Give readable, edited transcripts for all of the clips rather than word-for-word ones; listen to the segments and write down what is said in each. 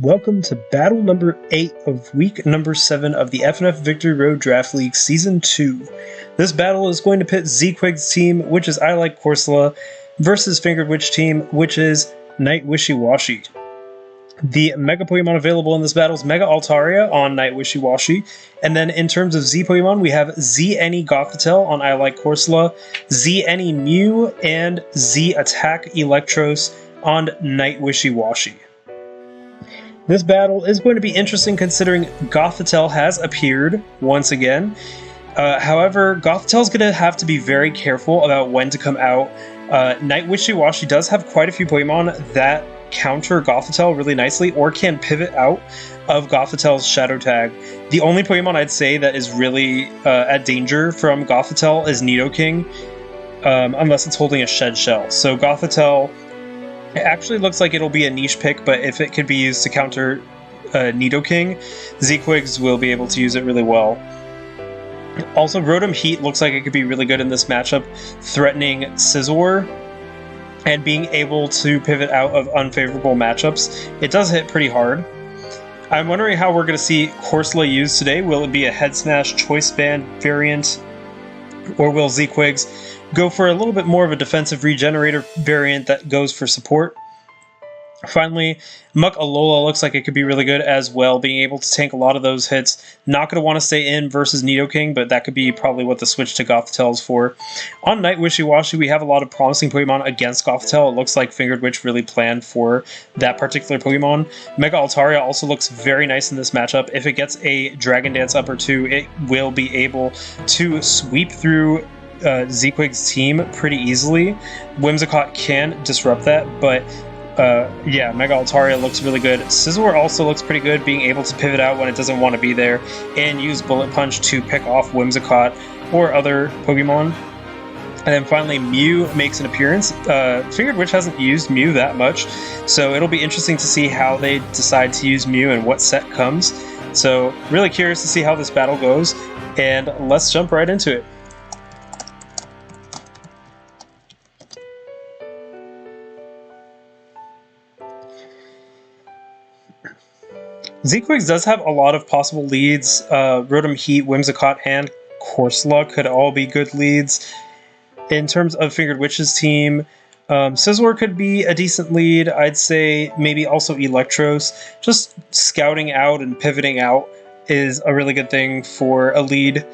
Welcome to battle number 8 of week number 7 of the FnF Victory Road Draft League Season 2. This battle is going to pit Zeequig's team, which is I Like Corsola, versus Fingered Witch team, which is Nightwishiwashi. The Mega Pokemon available in this battle is Mega Altaria on Nightwishiwashi, and then in terms of Z Pokemon, we have Z Any Gothitelle on I Like Corsola, Z Any Mew, and Z Attack Electros on Nightwishiwashi. This battle is going to be interesting considering Gothitelle has appeared once again. However, Gothitelle is going to have to be very careful about when to come out. Nightwishiwashi does have quite a few Pokemon that counter Gothitelle really nicely or can pivot out of Gothitelle's Shadow Tag. The only Pokemon I'd say that is really at danger from Gothitelle is Nidoking, unless it's holding a Shed Shell. So Gothitelle, it actually looks like it'll be a niche pick, but if it could be used to counter Nidoking, Zeequigs will be able to use it really well. Also, Rotom Heat looks like it could be really good in this matchup, threatening Scizor and being able to pivot out of unfavorable matchups. It does hit pretty hard. I'm wondering how we're going to see Corsola used today. Will it be a Head Smash Choice Band variant, or will Zeequigs go for a little bit more of a defensive regenerator variant that goes for support? Finally, Muck Alola looks like it could be really good as well, being able to tank a lot of those hits. Not going to want to stay in versus Nidoking, but that could be probably what the switch to Gothitelle is for. On Nightwishiwashi, we have a lot of promising Pokemon against Gothitelle. It looks like Fingered Witch really planned for that particular Pokemon. Mega Altaria also looks very nice in this matchup. If it gets a Dragon Dance up or two, it will be able to sweep through Zeequig's team pretty easily. Whimsicott can disrupt that, but yeah, Mega Altaria looks really good. Scizor also looks pretty good, being able to pivot out when it doesn't want to be there and use Bullet Punch to pick off Whimsicott or other Pokemon. And then finally, Mew makes an appearance. Fingered Witch hasn't used Mew that much, so it'll be interesting to see how they decide to use Mew and what set comes. So really curious to see how this battle goes, and let's jump right into it. Zeequigs does have a lot of possible leads. Rotom Heat, Whimsicott, and Corsola could all be good leads. In terms of Fingered Witch's team, Scizor could be a decent lead. I'd say maybe also Electros. Just scouting out and pivoting out is a really good thing for a lead.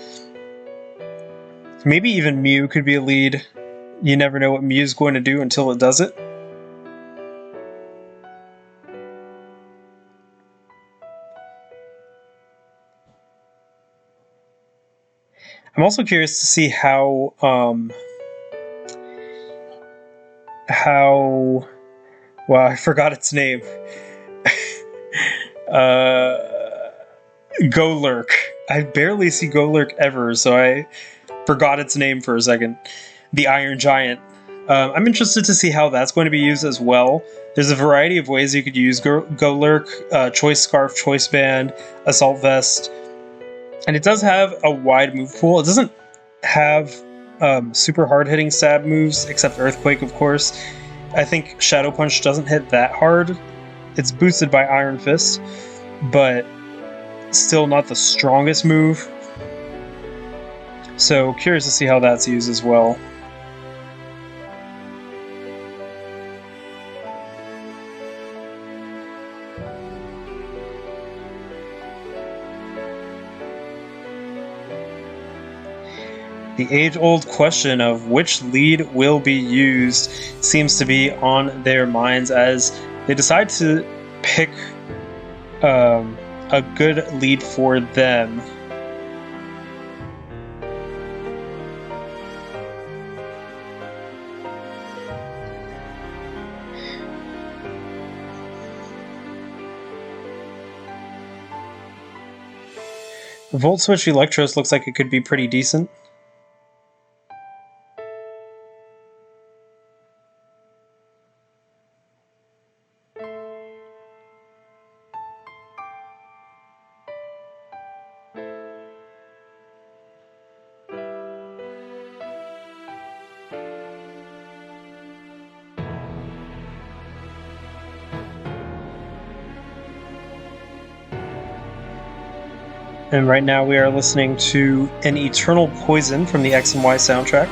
Maybe even Mew could be a lead. You never know what Mew's going to do until it does it. I'm also curious to see how well, I forgot its name. Golurk. I barely see Golurk ever, so I forgot its name for a second. The Iron Giant. I'm interested to see how that's going to be used as well. There's a variety of ways you could use Golurk, Choice Scarf, Choice Band, Assault Vest. And it does have a wide move pool. It doesn't have super hard-hitting stab moves, except Earthquake, of course. I think Shadow Punch doesn't hit that hard. It's boosted by Iron Fist, but still not the strongest move. So curious to see how that's used as well. The age-old question of which lead will be used seems to be on their minds as they decide to pick a good lead for them. Volt Switch Electros looks like it could be pretty decent. And right now we are listening to An Eternal Poison from the X and Y soundtrack.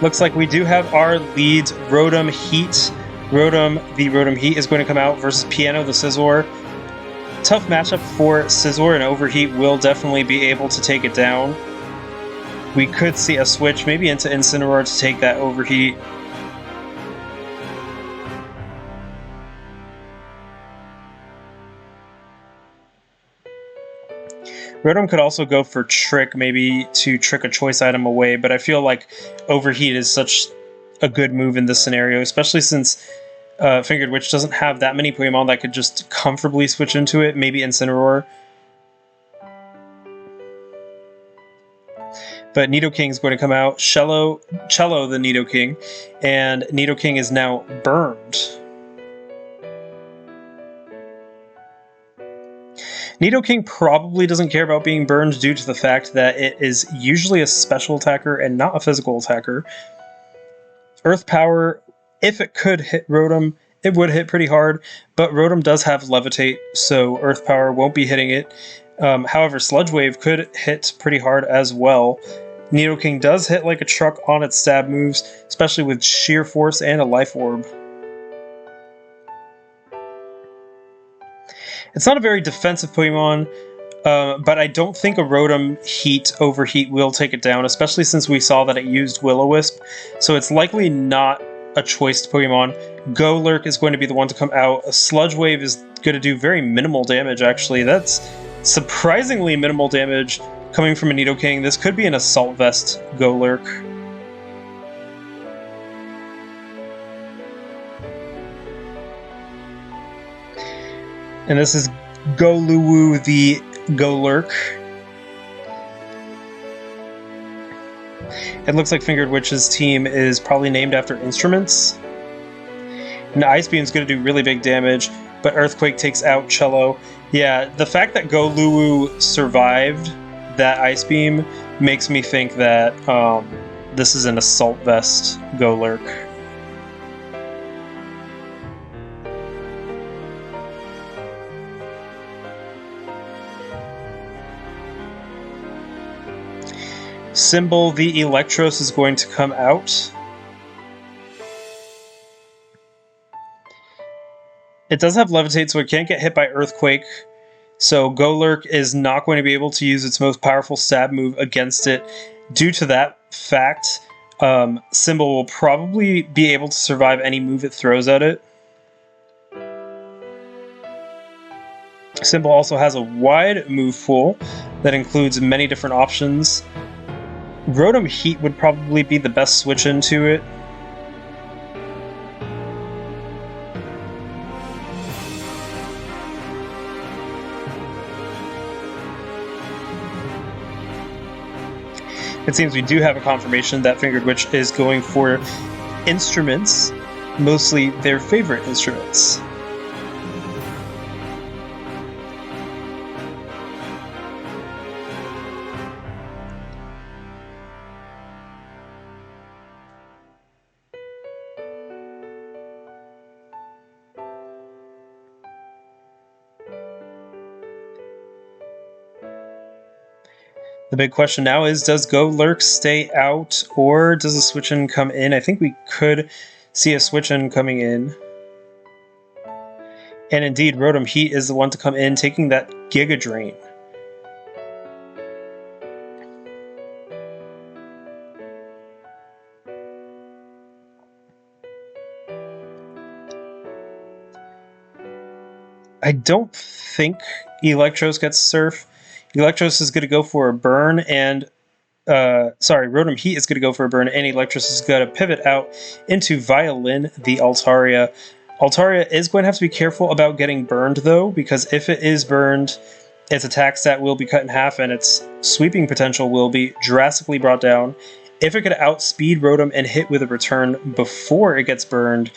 Looks like we do have our leads, Rotom Heat. The Rotom Heat is going to come out versus Piano the Scizor. Tough matchup for Scizor, and Overheat will definitely be able to take it down. We could see a switch, maybe into Incineroar to take that Overheat. Rotom could also go for Trick, maybe to trick a choice item away, but I feel like Overheat is such a good move in this scenario, especially since Fingered Witch doesn't have that many Pokemon that could just comfortably switch into it, maybe Incineroar. But Nidoking is going to come out, Cello the Nidoking, and Nidoking is now burned. Nidoking probably doesn't care about being burned due to the fact that it is usually a special attacker and not a physical attacker. Earth Power, if it could hit Rotom, it would hit pretty hard, but Rotom does have Levitate, so Earth Power won't be hitting it. However, Sludge Wave could hit pretty hard as well. Nidoking does hit like a truck on its stab moves, especially with Sheer Force and a Life Orb. It's not a very defensive Pokemon, but I don't think a Rotom Overheat will take it down, especially since we saw that it used Will-O-Wisp, so it's likely not a choiced Pokemon. Golurk is going to be the one to come out. A Sludge Wave is going to do very minimal damage, actually. That's surprisingly minimal damage coming from a Nidoking. This could be an Assault Vest Golurk. And this is Goluwu the Golurk. It looks like Fingered Witch's team is probably named after instruments. And Ice Beam is going to do really big damage, but Earthquake takes out Cello. Yeah, the fact that Goluwu survived that Ice Beam makes me think that this is an Assault Vest Golurk. Symbol the Electros is going to come out. It does have Levitate, so it can't get hit by Earthquake. So Golurk is not going to be able to use its most powerful stab move against it. Due to that fact, Symbol will probably be able to survive any move it throws at it. Symbol also has a wide move pool that includes many different options. Rotom Heat would probably be the best switch into it. It seems we do have a confirmation that Fingered Witch is going for instruments, mostly their favorite instruments. The big question now is, does Golurk stay out, or does a switch-in come in? I think we could see a switch-in coming in. And indeed, Rotom Heat is the one to come in, taking that Giga Drain. I don't think Electros gets Surf. Electros is going to go for a burn, and Rotom Heat is going to go for a burn, and Electros is going to pivot out into Violin the Altaria. Altaria is going to have to be careful about getting burned, though, because if it is burned, its attack stat will be cut in half, and its sweeping potential will be drastically brought down. If it could outspeed Rotom and hit with a return before it gets burned,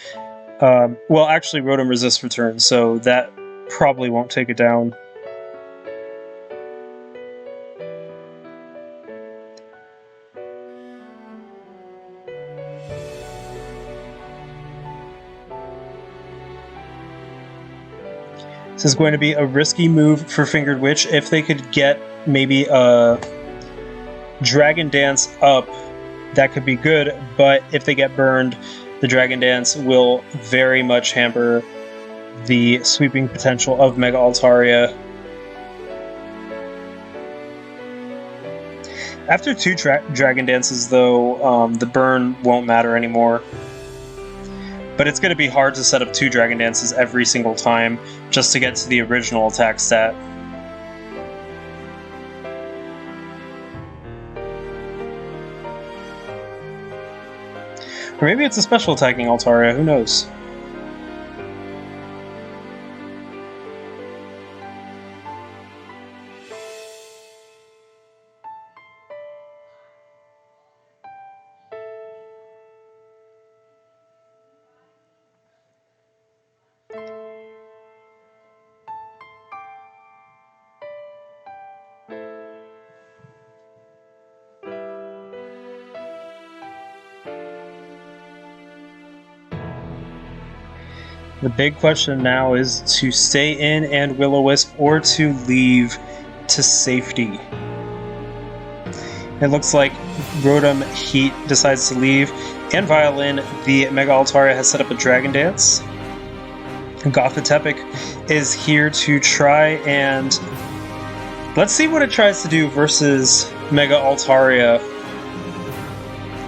well, actually, Rotom resists return, so that probably won't take it down. This is going to be a risky move for Fingered Witch. If they could get maybe a Dragon Dance up, that could be good, but if they get burned, the Dragon Dance will very much hamper the sweeping potential of Mega Altaria. After 2 Dragon Dances, though, the burn won't matter anymore. But it's going to be hard to set up 2 Dragon Dances every single time just to get to the original attack stat. Or maybe it's a special attacking Altaria, who knows? The big question now is to stay in and Will-O-Wisp or to leave to safety. It looks like Rotom Heat decides to leave, and Violin, the Mega Altaria, has set up a Dragon Dance. Gothitepik is here to try and... let's see what it tries to do versus Mega Altaria.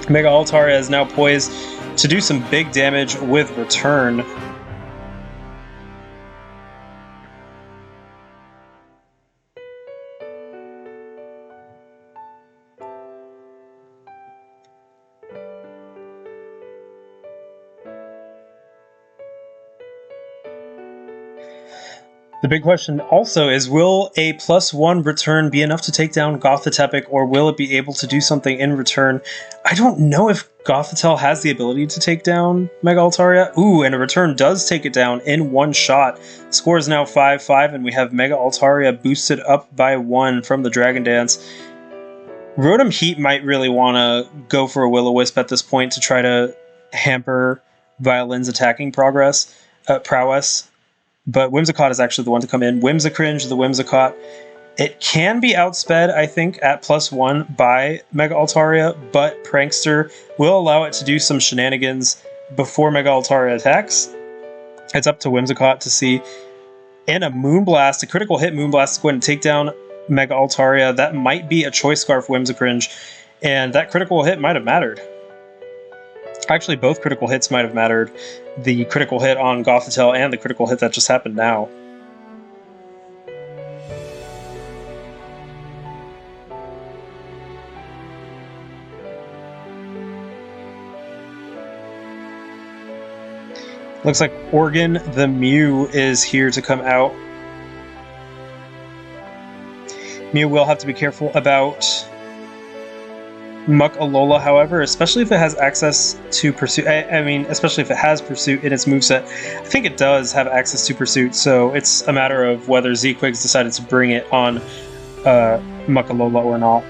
Mega Altaria is now poised to do some big damage with Return. The big question also is, will a +1 return be enough to take down Gothitepik, or will it be able to do something in return? I don't know if Gothitelle has the ability to take down Mega Altaria. Ooh, and a return does take it down in one shot. Score is now 5-5, and we have Mega Altaria boosted up by 1 from the Dragon Dance. Rotom Heat might really want to go for a Will-O-Wisp at this point to try to hamper Violin's attacking prowess. But Whimsicott is actually the one to come in. Whimsicringe, the Whimsicott. It can be outsped, I think, at +1 by Mega Altaria, but Prankster will allow it to do some shenanigans before Mega Altaria attacks. It's up to Whimsicott to see. And a Moonblast, a critical hit Moonblast is going to take down Mega Altaria. That might be a Choice Scarf Whimsicringe, and that critical hit might have mattered. Actually, both critical hits might have mattered. The critical hit on Gothitelle and the critical hit that just happened now. Looks like Organ the Mew is here to come out. Mew will have to be careful about Muck Alola, however, especially if it has access to Pursuit. I mean, especially if it has Pursuit in its moveset. I think it does have access to Pursuit, so it's a matter of whether Z-Quigs decided to bring it on Muck Alola or not.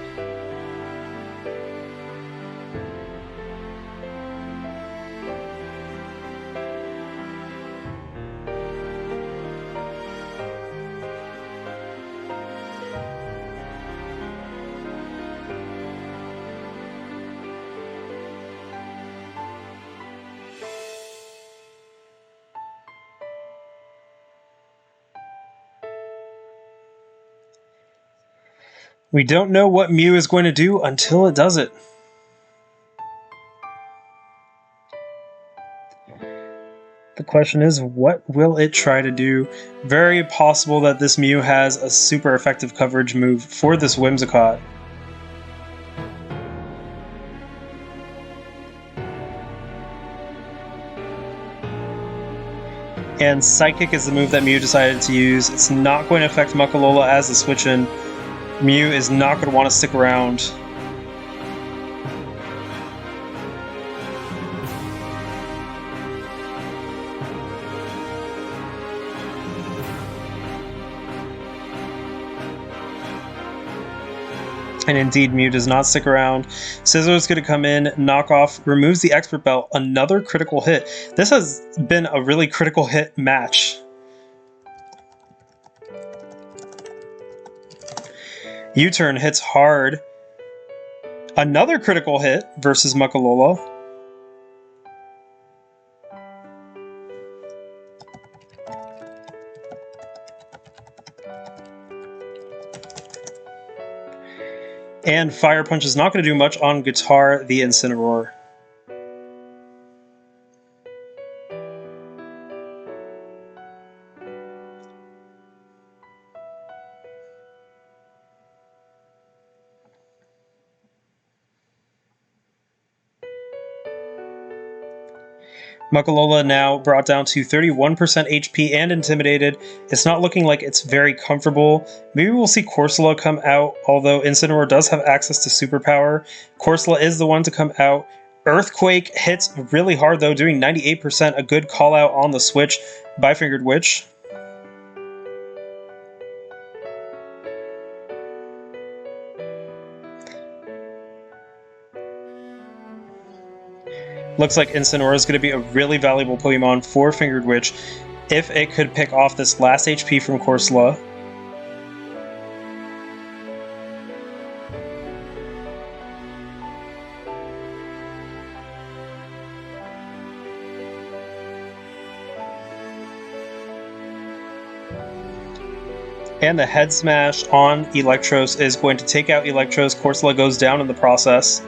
We don't know what Mew is going to do until it does it. The question is, what will it try to do? Very possible that this Mew has a super effective coverage move for this Whimsicott. And Psychic is the move that Mew decided to use. It's not going to affect Muck Alola as a switch-in. Mew is not going to want to stick around. And indeed, Mew does not stick around. Scizor is going to come in, knock off, removes the Expert Belt, another critical hit. This has been a really critical hit match. U-turn hits hard. Another critical hit versus Muckalola. And Fire Punch is not going to do much on Guitar the Incineroar. Muckalola now brought down to 31% HP and intimidated. It's not looking like it's very comfortable. Maybe we'll see Corsola come out, although Incineroar does have access to superpower. Corsola is the one to come out. Earthquake hits really hard though, doing 98%, a good call out on the switch by Fingered Witch. Looks like Incineroar is going to be a really valuable Pokemon for Fingered Witch if it could pick off this last HP from Corsola. And the Head Smash on Electros is going to take out Electros. Corsola goes down in the process.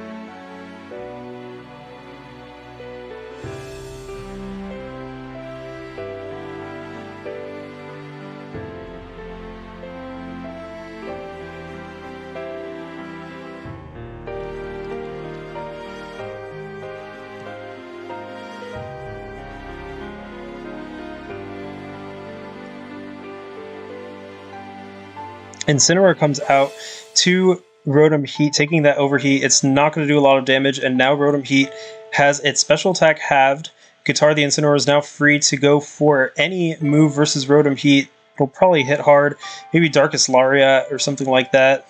Incineroar comes out to Rotom Heat, taking that overheat. It's not going to do a lot of damage, and now Rotom Heat has its special attack halved. Guitar the Incineroar is now free to go for any move versus Rotom Heat. It'll probably hit hard, maybe Darkest Lariat or something like that.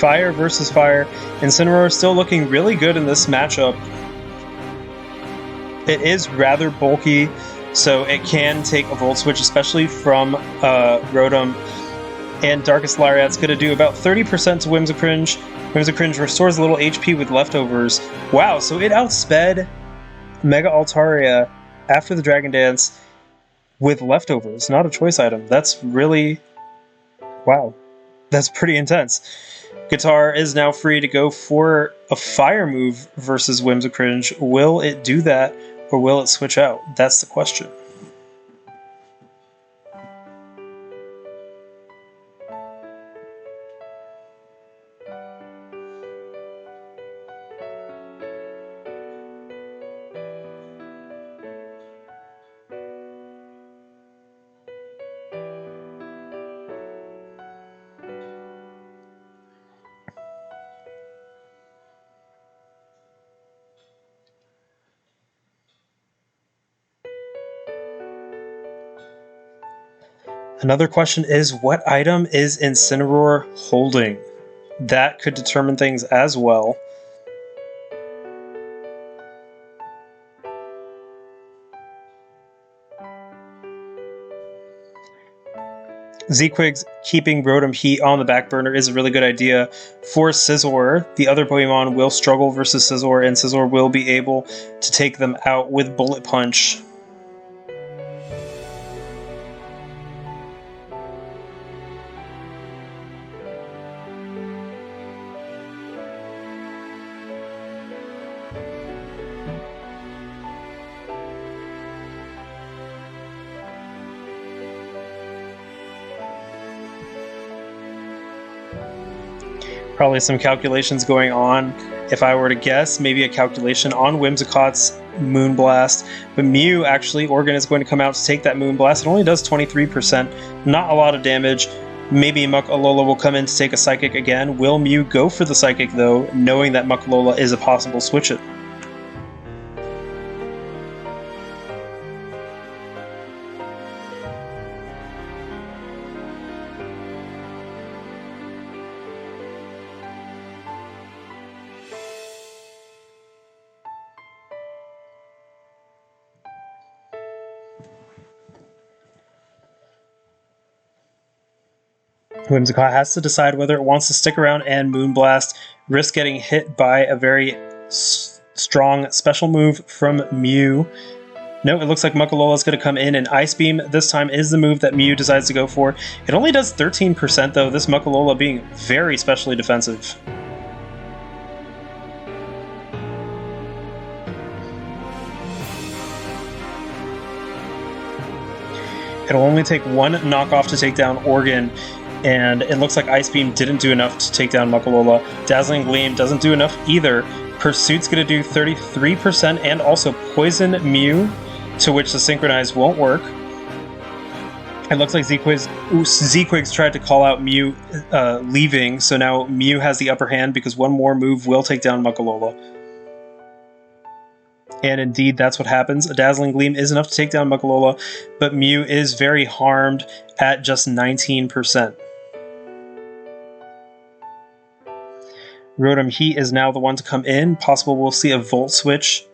Fire versus Fire. Incineroar is still looking really good in this matchup. It is rather bulky, so it can take a Volt Switch, especially from Rotom. And Darkest Lariat's going to do about 30% to Whimsicringe. Whimsicringe restores a little HP with leftovers. Wow, so it outsped Mega Altaria after the Dragon Dance with leftovers, not a choice item. That's really... wow. That's pretty intense. Guitar is now free to go for a fire move versus Whimsicringe. Will it do that, or will it switch out? That's the question. Another question is, what item is Incineroar holding? That could determine things as well. Z-Quig's keeping Rotom Heat on the back burner is a really good idea for Scizor. The other Pokemon will struggle versus Scizor, and Scizor will be able to take them out with Bullet Punch. Probably some calculations going on. If I were to guess, maybe a calculation on Whimsicott's Moonblast. But Mew, actually, Oregon is going to come out to take that Moonblast. It only does 23%, not a lot of damage. Maybe Muckalola will come in to take a Psychic again. Will Mew go for the Psychic, though, knowing that Muckalola is a possible switch-it? Whimsicott has to decide whether it wants to stick around and Moonblast, risk getting hit by a very strong special move from Mew. No, it looks like Muckalola is going to come in, and Ice Beam this time is the move that Mew decides to go for. It only does 13% though, this Muckalola being very specially defensive. It'll only take one knockoff to take down Organ, and it looks like Ice Beam didn't do enough to take down Muckalola. Dazzling Gleam doesn't do enough either. Pursuit's going to do 33% and also Poison Mew, to which the Synchronize won't work. It looks like Z-Quigs tried to call out Mew leaving, so now Mew has the upper hand because one more move will take down Muckalola. And indeed, that's what happens. A Dazzling Gleam is enough to take down Muckalola, but Mew is very harmed at just 19%. Rotom Heat is now the one to come in. Possible we'll see a Volt Switch.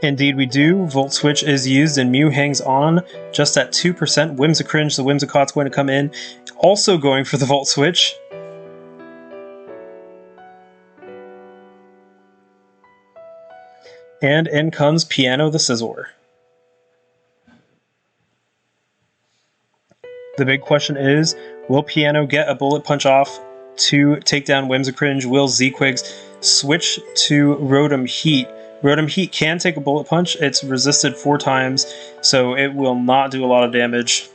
Indeed we do. Volt Switch is used and Mew hangs on just at 2%. Whimsicringe, the Whimsicott's going to come in, also going for the Volt Switch. And in comes Piano the Scizor. The big question is, will Piano get a Bullet Punch off to take down Whimsicringe? Will Z-Quigs switch to Rotom Heat? Rotom Heat can take a Bullet Punch. It's resisted 4 times, so it will not do a lot of damage.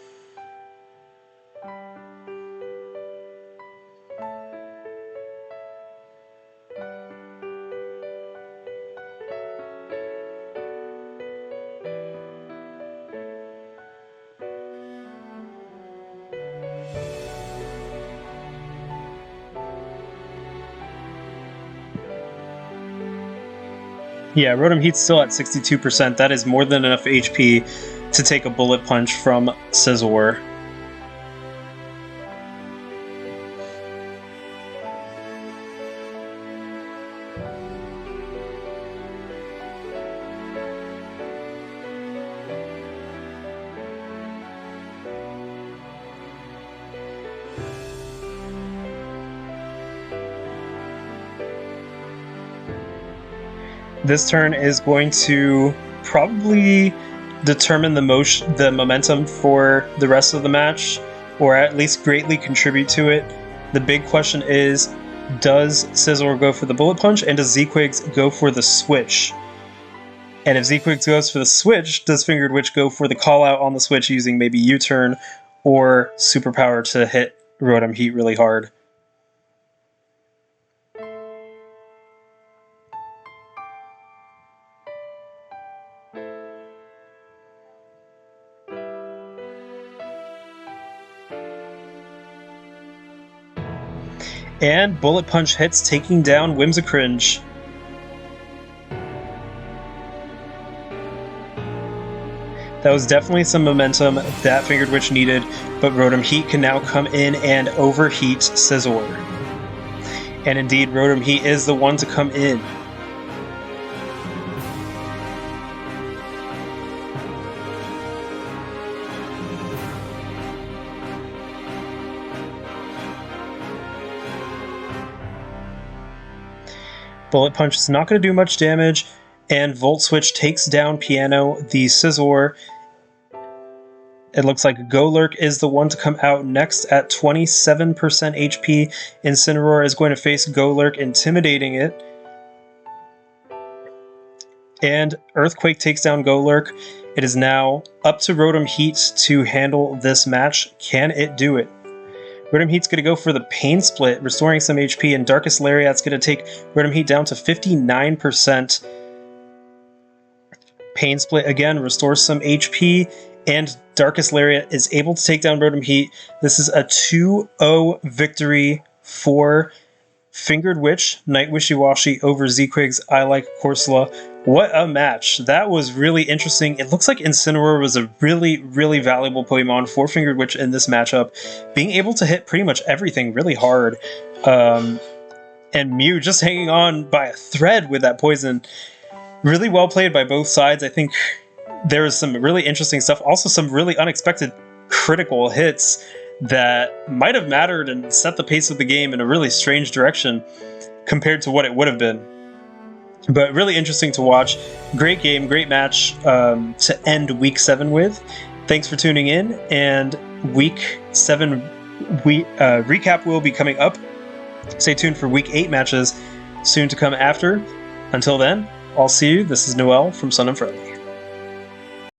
Yeah, Rotom Heat's still at 62%. That is more than enough HP to take a Bullet Punch from Scizor. This turn is going to probably determine the momentum for the rest of the match, or at least greatly contribute to it. The big question is, does Scizor go for the Bullet Punch, and does Z-Quigs go for the Switch? And if Z-Quigs goes for the Switch, does Fingered Witch go for the call out on the Switch using maybe U-Turn or Superpower to hit Rotom Heat really hard? And Bullet Punch hits, taking down Whimsicringe. That was definitely some momentum that Fingered Witch needed, but Rotom Heat can now come in and overheat Scizor. And indeed, Rotom Heat is the one to come in. Bullet Punch is not going to do much damage, and Volt Switch takes down Piano the Scizor. It looks like Golurk is the one to come out next at 27% HP. Incineroar is going to face Golurk, intimidating it. And Earthquake takes down Golurk. It is now up to Rotom Heat to handle this match. Can it do it? Rotom Heat's going to go for the Pain Split, restoring some HP, and Darkest Lariat's going to take Rotom Heat down to 59%. Pain Split again restores some HP, and Darkest Lariat is able to take down Rotom Heat. This is a 2-0 victory for Fingered Witch, Nightwishiwashi over Z-Quigs, I Like Corsola. What a match. That was really interesting. It looks like Incineroar was a really, really valuable Pokemon for Fingered Witch in this matchup, being able to hit pretty much everything really hard. And Mew just hanging on by a thread with that poison. Really well played by both sides. I think there was some really interesting stuff. Also, some really unexpected critical hits that might have mattered and set the pace of the game in a really strange direction compared to what it would have been. But really interesting to watch. Great game, great match to end Week 7 with. Thanks for tuning in, and Week 7 recap will be coming up. Stay tuned for Week 8 matches soon to come after. Until then, I'll see you. This is Noel from Sun and Friendly.